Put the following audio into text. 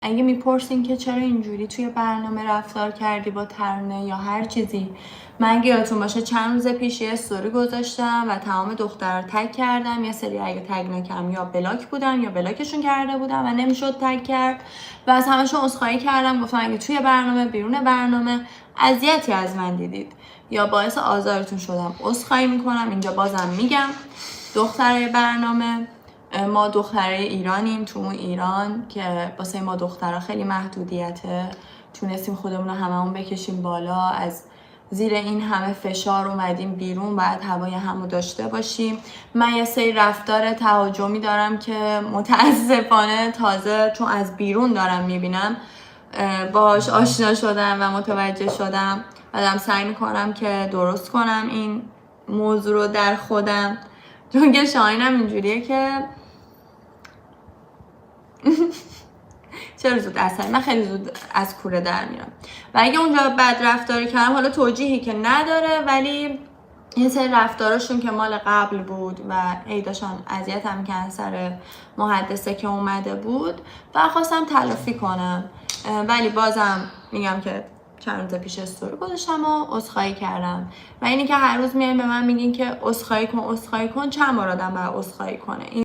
اگه میپرسین که چرا اینجوری توی برنامه رفتار کردی با ترانه یا هر چیزی، من اگه یادتون باشه چند روز پیش یه استوری گذاشتم و تمام دخترها رو تگ کردم. یه سری اگه تگ نکردم یا بلاک بودن یا بلاکشون کرده بودم و نمیشد تگ کرد و از همشون عذرخواهی کردم. گفتم اگه توی برنامه بیرون برنامه اذیتی از من دیدید یا باعث آزارتون شدم عذرخواهی میکنم. اینجا بازم میگم دخترای برنامه، ما دخترای ایرانیم، تو ایران که واسه ما دخترها خیلی محدودیته، تونستیم خودمون رو هممون بکشیم بالا، از زیر این همه فشار اومدیم بیرون، باید هوای همو داشته باشیم. من یه سری رفتار تهاجمی دارم که متاسفانه تازه چون از بیرون دارم میبینم باهاش آشنا شدم و متوجه شدم و دارم سعی میکنم که درست کنم این موضوع رو در خودم، چون که شاهینم اینجوریه که چرا زود عصبی، من خیلی زود از کوره در میرم و اگه اونجا بد رفتاری کردم، حالا توجیهی که نداره ولی این سری رفتارشون که مال قبل بود و ای داشتن اذیتم کردن سر محدثه که اومده بود و خواستم تلافی کنم، ولی بازم میگم که چند روز پیش استوری گذاشتم و عذرخواهی کردم. و اینی که هر روز میایم به من میگین که عذرخواهی کن، چند بار آدم باید عذرخواهی کنه؟